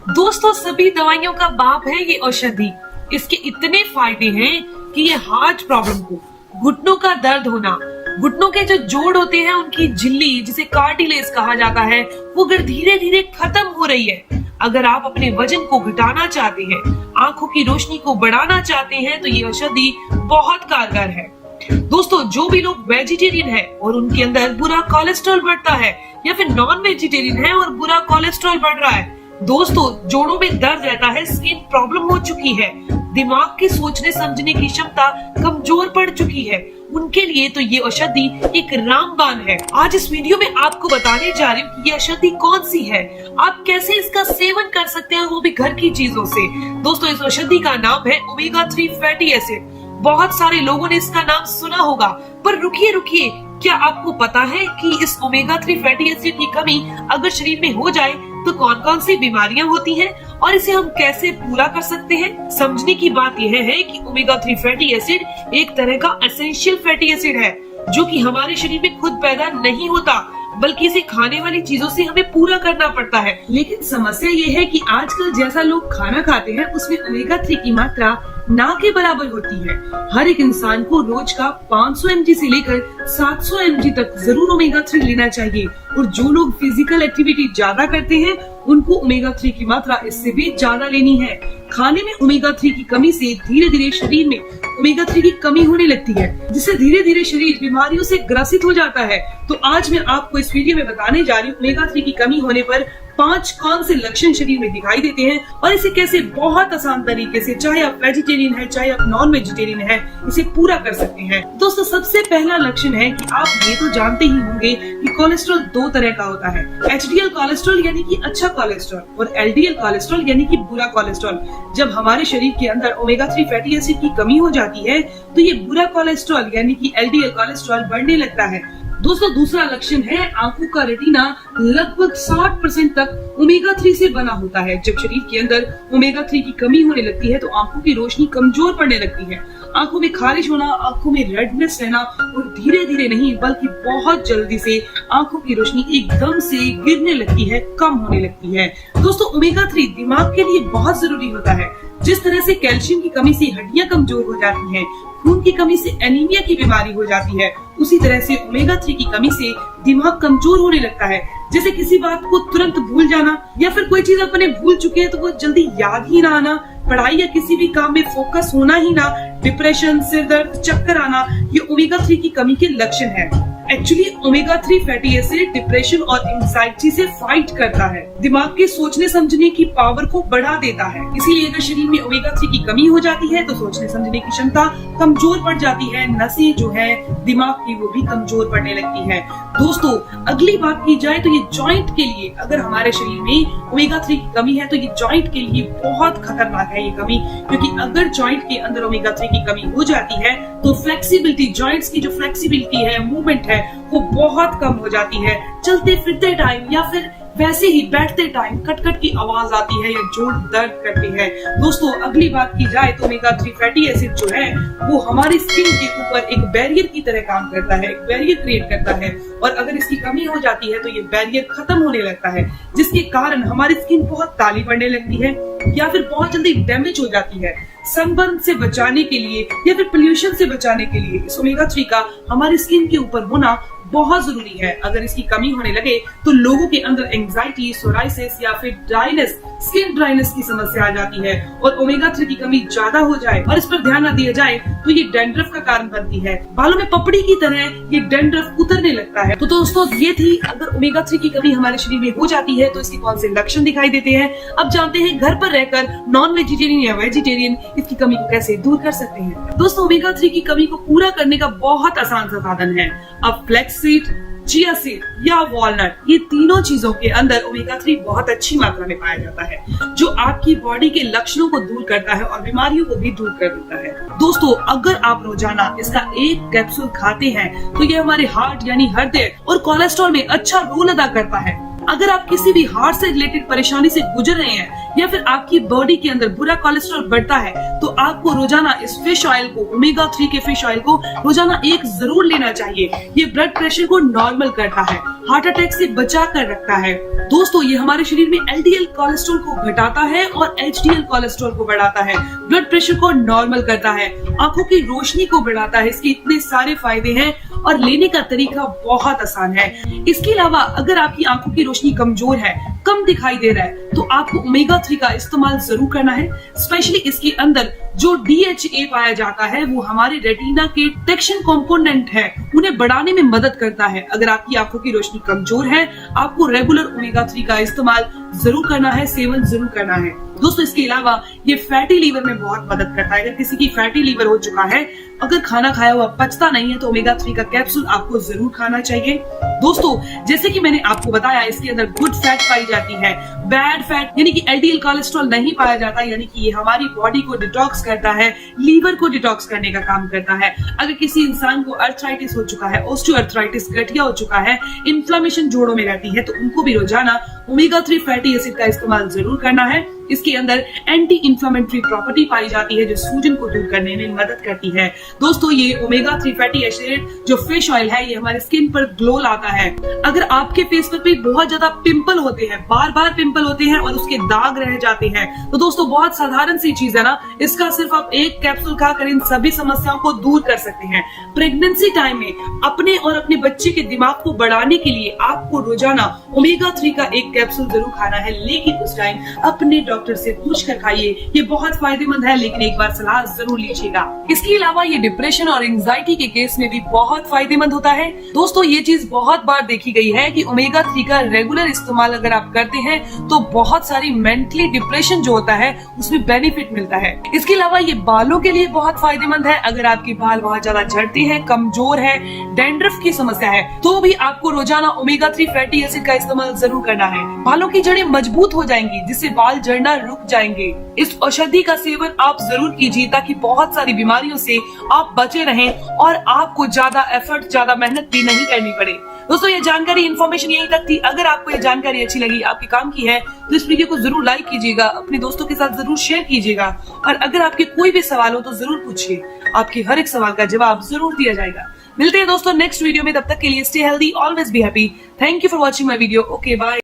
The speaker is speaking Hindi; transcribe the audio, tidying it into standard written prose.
दोस्तों, सभी दवाइयों का बाप है ये औषधि। इसके इतने फायदे हैं कि ये हार्ट प्रॉब्लम को, घुटनों का दर्द होना, घुटनों के जो जोड़ होते हैं उनकी झिल्ली जिसे कार्टिलेज कहा जाता है, वो अगर धीरे धीरे खत्म हो रही है, अगर आप अपने वजन को घटाना चाहते हैं, आंखों की रोशनी को बढ़ाना चाहते हैं, तो ये औषधि बहुत कारगर है। दोस्तों, जो भी लोग वेजिटेरियन है और उनके अंदर बुरा कोलेस्ट्रॉल बढ़ता है, या फिर नॉन वेजिटेरियन है और बुरा कोलेस्ट्रॉल बढ़ रहा है, दोस्तों जोड़ों में दर्द रहता है, स्किन प्रॉब्लम हो चुकी है, दिमाग की सोचने समझने की क्षमता कमजोर पड़ चुकी है, उनके लिए तो ये औषधि एक रामबाण है। आज इस वीडियो में आपको बताने जा रही हूँ कि ये औषधि कौन सी है, आप कैसे इसका सेवन कर सकते हैं, वो भी घर की चीजों से। दोस्तों, इस औषधि का नाम है ओमेगा 3 फैटी एसिड। बहुत सारे लोगों ने इसका नाम सुना होगा, पर रुकिए, क्या आपको पता है कि इस ओमेगा 3 फैटी एसिड की कमी अगर शरीर में हो जाए तो कौन कौन सी बीमारियां होती हैं और इसे हम कैसे पूरा कर सकते हैं। समझने की बात यह है कि ओमेगा 3 फैटी एसिड एक तरह का एसेंशियल फैटी एसिड है, जो कि हमारे शरीर में खुद पैदा नहीं होता, बल्कि इसे खाने वाली चीजों से हमें पूरा करना पड़ता है। लेकिन समस्या ये है कि आजकल जैसा लोग खाना खाते हैं उसमें ओमेगा 3 की मात्रा ना के बराबर होती है। हर एक इंसान को रोज का 500 mg से लेकर 700 mg तक जरूर ओमेगा 3 लेना चाहिए, और जो लोग फिजिकल एक्टिविटी ज्यादा करते हैं उनको ओमेगा 3 की मात्रा इससे भी ज्यादा लेनी है। खाने में ओमेगा 3 की कमी से धीरे धीरे शरीर में ओमेगा 3 की कमी होने लगती है, जिससे धीरे धीरे शरीर बीमारियों से ग्रसित हो जाता है। तो आज मैं आपको इस वीडियो में बताने जा रही हूँ ओमेगा 3 की कमी होने पर 5 कौन से लक्षण शरीर में दिखाई देते हैं और इसे कैसे बहुत आसान तरीके से, चाहे आप वेजिटेरियन है चाहे आप नॉन वेजिटेरियन है, इसे पूरा कर सकते हैं। दोस्तों, सबसे पहला लक्षण है कि आप ये तो जानते ही होंगे कि कोलेस्ट्रॉल 2 तरह का होता है, एचडीएल कोलेस्ट्रॉल यानी कि अच्छा कोलेस्ट्रॉल और एलडीएल कोलेस्ट्रॉल यानी कि बुरा कोलेस्ट्रॉल। जब हमारे शरीर के अंदर ओमेगा 3 फैटी एसिड की कमी हो जाती है तो ये बुरा कोलेस्ट्रॉल यानी कि एलडीएल कोलेस्ट्रॉल बढ़ने लगता है। दोस्तों, दूसरा लक्षण है आंखों का रेटिना लगभग 60% तक ओमेगा 3 से बना होता है। जब शरीर के अंदर ओमेगा 3 की कमी होने लगती है तो आंखों की रोशनी कमजोर पड़ने लगती है, आंखों में खारिश होना, आंखों में रेडनेस रहना, और धीरे धीरे नहीं बल्कि बहुत जल्दी से आंखों की रोशनी एकदम से गिरने लगती है, कम होने लगती है। दोस्तों, ओमेगा 3 दिमाग के लिए बहुत जरूरी होता है। जिस तरह से कैल्शियम की कमी से हड्डियां कमजोर हो जाती हैं, खून की कमी से एनीमिया की बीमारी हो जाती है, उसी तरह से ओमेगा 3 की कमी से दिमाग कमजोर होने लगता है। जैसे किसी बात को तुरंत भूल जाना, या फिर कोई चीज अपने भूल चुके हैं तो वो जल्दी याद ही ना आना, पढ़ाई या किसी भी काम में फोकस होना ही ना, डिप्रेशन, सिर दर्द, चक्कर आना, ये ओमेगा 3 की कमी के लक्षण है। Actually omega 3 fatty acid depression और एंजाइटी से फाइट करता है, दिमाग के सोचने समझने की पावर को बढ़ा देता है। इसीलिए अगर शरीर में ओमेगा 3 की कमी हो जाती है तो सोचने समझने की क्षमता कमजोर पड़ जाती है, नसें जो है दिमाग की वो भी कमजोर पड़ने लगती है। दोस्तों, अगली बात की जाए तो ये जॉइंट के लिए, अगर हमारे शरीर में ओमेगा 3 की कमी है तो ये जॉइंट के लिए बहुत खतरनाक है ये कमी, क्योंकि अगर जॉइंट के अंदर ओमेगा 3 की कमी हो जाती है तो फ्लेक्सिबिलिटी, जॉइंट्स की जो फ्लेक्सिबिलिटी है, मूवमेंट है, वो बहुत कम हो जाती है। चलते फिरते टाइम या फिर वैसे ही बैठते टाइम कट की आवाज आती है या जोड़ दर्द करती है। दोस्तों, अगली बात की जाए तो ओमेगा 3 फैटी एसिड जो है वो हमारी स्किन के ऊपर एक बैरियर की तरह काम करता है, एक बैरियर क्रिएट करता है, और अगर इसकी कमी हो जाती है तो ये बैरियर खत्म होने लगता है, जिसके कारण हमारी स्किन बहुत काली पड़ने लगती है या फिर बहुत जल्दी डैमेज हो जाती है। सनबर्न से बचाने के लिए या फिर पोल्यूशन से बचाने के लिए इस ओमेगा 3 का हमारी स्किन के ऊपर होना बहुत जरूरी है। अगर इसकी कमी होने लगे तो लोगों के अंदर एंजाइटी, सोराइसिस या फिर ड्राइनेस, स्किन ड्राइनेस की समस्या आ जाती है, और ओमेगा 3 की कमी ज्यादा हो जाए और इस पर ध्यान न दिया जाए तो ये डैंड्रफ का कारण बनती है, बालों में पपड़ी की तरह ये डैंड्रफ उतरने लगता है। तो दोस्तों, ये थी अगर ओमेगा 3 की कमी हमारे शरीर में हो जाती है तो इसके कौन से लक्षण दिखाई देते हैं। अब जानते हैं घर पर रहकर नॉन वेजिटेरियन या वेजिटेरियन इसकी कमी को कैसे दूर कर सकते हैं। दोस्तों, ओमेगा 3 की कमी को पूरा करने का बहुत आसान सा साधन है। अब फ्लैक्स सीड, चिया सीड या वॉलनट, ये तीनों चीजों के अंदर ओमेगा 3 बहुत अच्छी मात्रा में पाया जाता है, जो आपकी बॉडी के लक्षणों को दूर करता है और बीमारियों को भी दूर कर देता है। दोस्तों, अगर आप रोजाना इसका एक कैप्सूल खाते हैं तो ये हमारे हार्ट यानी हृदय और कोलेस्ट्रॉल में अच्छा रोल अदा करता है। अगर आप किसी भी हार्ट से रिलेटेड परेशानी से गुजर रहे हैं या फिर आपकी बॉडी के अंदर बुरा कोलेस्ट्रॉल बढ़ता है, तो आपको रोजाना इस फिश ऑयल को, ओमेगा 3 के फिश ऑयल को रोजाना एक जरूर लेना चाहिए। ये ब्लड प्रेशर को नॉर्मल करता है, हार्ट अटैक से बचा कर रखता है। दोस्तों ये हमारे शरीर में एलडीएल कोलेस्ट्रॉल को घटाता है और एचडीएल कोलेस्ट्रॉल को बढ़ाता है, ब्लड प्रेशर को नॉर्मल करता है, आंखों की रोशनी को बढ़ाता है। इसके इतने सारे फायदे हैं और लेने का तरीका बहुत आसान है। इसके अलावा अगर आपकी आंखों की रोशनी कमजोर है, कम दिखाई दे रहा है, तो आपको ओमेगा 3 का इस्तेमाल जरूर करना है। स्पेशली इसके अंदर जो DHA पाया जाता है वो हमारे रेटिना के डिटेक्शन कंपोनेंट है, उन्हें बढ़ाने में मदद करता है। अगर आपकी आंखों की रोशनी कमजोर है, आपको रेगुलर ओमेगा 3 का इस्तेमाल जरूर करना है, सेवन जरूर करना है। दोस्तों इसके अलावा ये फैटी लीवर में बहुत मदद करता है। अगर किसी की फैटी लीवर हो चुका है, अगर खाना खाया हुआ पचता नहीं है, तो ओमेगा 3 का कैप्सूल आपको जरूर खाना चाहिए। दोस्तों जैसे कि मैंने आपको बताया, इसके अंदर गुड फैट पाई जाती है, बैड फैट यानी कि एलडीएल कोलेस्ट्रॉल नहीं पाया जाता, यानी कि ये हमारी बॉडी को डिटॉक्स करता है, लीवर को डिटॉक्स करने का काम करता है। अगर किसी इंसान को अर्थराइटिस हो चुका है, ऑस्टियोआर्थराइटिस गठिया हो चुका है, इन्फ्लेमेशन जोड़ों में रहती है, तो उनको भी रोजाना ओमेगा 3 फैटी एसिड का इस्तेमाल जरूर करना है। इसके अंदर एंटी इंफ्लेमेटरी प्रॉपर्टी पाई जाती है जो सूजन को दूर करने में मदद करती है। दोस्तों ये ओमेगा 3 फैटी एसिड जो फिश ऑयल है, ये हमारे स्किन पर ग्लो लाता है। अगर आपके फेस पर भी बहुत ज्यादा पिंपल होते हैं, बार बार पिंपल होते हैं और उसके दाग रह जाते हैं, तो दोस्तों बहुत साधारण सी चीज है ना, इसका सिर्फ आप एक कैप्सूल खाकर इन सभी समस्याओं को दूर कर सकते हैं। प्रेगनेंसी टाइम में अपने और अपने बच्चे के दिमाग को बढ़ाने के लिए आपको रोजाना ओमेगा 3 का एक कैप्सूल जरूर खाना है, लेकिन उस टाइम अपने डॉक्टर से पूछ कर खाइए। ये बहुत फायदेमंद है, लेकिन एक बार सलाह जरूर लीजिएगा। इसके अलावा ये डिप्रेशन और एंजाइटी के केस में भी बहुत फायदेमंद होता है। दोस्तों ये चीज बहुत बार देखी गई है कि ओमेगा 3 का रेगुलर इस्तेमाल अगर आप करते हैं तो बहुत सारी मेंटली डिप्रेशन जो होता है उसमें बेनिफिट मिलता है। इसके अलावा ये बालों के लिए बहुत फायदेमंद है। अगर आपके बाल बहुत ज्यादा झड़ते हैं, कमजोर है, डैंड्रफ की समस्या है, तो भी आपको रोजाना ओमेगा 3 फैटी एसिड का इस्तेमाल जरूर करना है। बालों की जड़ें मजबूत हो जाएंगी, जिससे बाल झड़ना रुक जाएंगे। इस औषधि का सेवन आप जरूर कीजिए ताकि बहुत सारी बीमारियों से आप बचे रहें और आपको ज्यादा एफर्ट, ज्यादा मेहनत भी नहीं करनी पड़े। दोस्तों ये जानकारी, इन्फॉर्मेशन यहीं तक थी। अगर आपको ये जानकारी अच्छी लगी, आपके काम की है, तो इस वीडियो को जरूर लाइक कीजिएगा, अपने दोस्तों के साथ जरूर शेयर कीजिएगा और अगर आपके कोई भी सवाल हो तो जरूर पूछिए, आपके हर एक सवाल का जवाब जरूर दिया जाएगा। मिलते हैं दोस्तों नेक्स्ट वीडियो में, तब तक के लिए stay healthy, always be happy. Thank you for watching my video. Okay bye.